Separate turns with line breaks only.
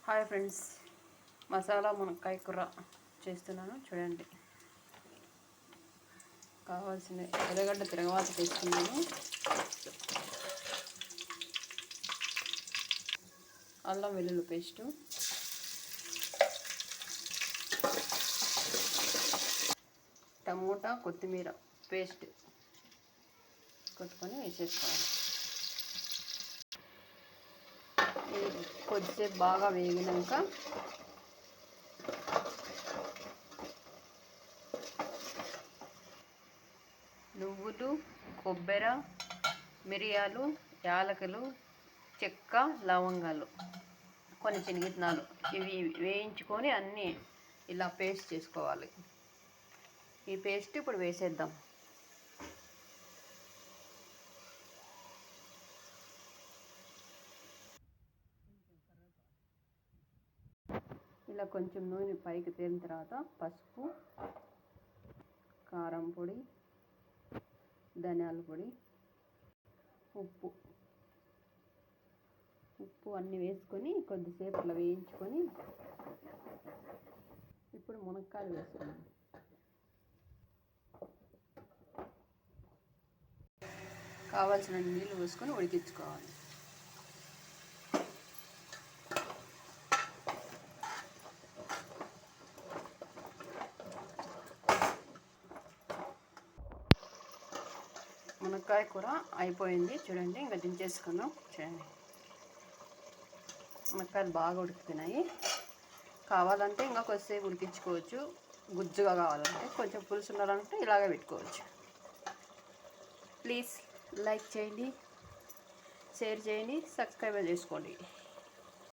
Hi friends, masala మునక్కాయ కూర చేస్తున్నాను చూడండి. కావాల్సిన ఎర్రగడ్డ తిరగవాత తీసుకున్నాను, అల్లం వెల్లుల్లి పేస్టు, టమోటా కొత్తిమీర పేస్ట్ కొట్టుకొని వేసేసుకోవాలి. కొద్దిసేపు బాగా వేగినాక నువ్వులు, కొబ్బరి, మిరియాలు, యాలకులు, చెక్క, లవంగాలు, కొన్ని శనగిత్తనాలు ఇవి వేయించుకొని అన్నీ ఇలా పేస్ట్ చేసుకోవాలి. ఈ పేస్ట్ ఇప్పుడు వేసేద్దాం. ఇలా కొంచెం నూనె పైకి తేలిన తర్వాత పసుపు, కారం పొడి, ధనియాల పొడి, ఉప్పు అన్నీ వేసుకొని కొద్దిసేపు అలా వేయించుకొని ఇప్పుడు మునక్కాయలు వేసుకున్నాం. కావాల్సిన నీళ్ళు పోసుకొని ఉడికించుకోవాలి. మునక్కాయ కూర అయిపోయింది చూడండి, ఇంకా దించేసుకున్నాం చూడండి. మునక్కాయలు బాగా ఉడుకుతున్నాయి. కావాలంటే ఇంకా కొద్దిసేపు ఉడికించుకోవచ్చు. గుజ్జుగా కావాలంటే కొంచెం పులుసు ఉండాలంటే ఇలాగే పెట్టుకోవచ్చు. ప్లీజ్ లైక్ చేయండి, షేర్ చేయండి, సబ్స్క్రైబ్ చేసుకోండి.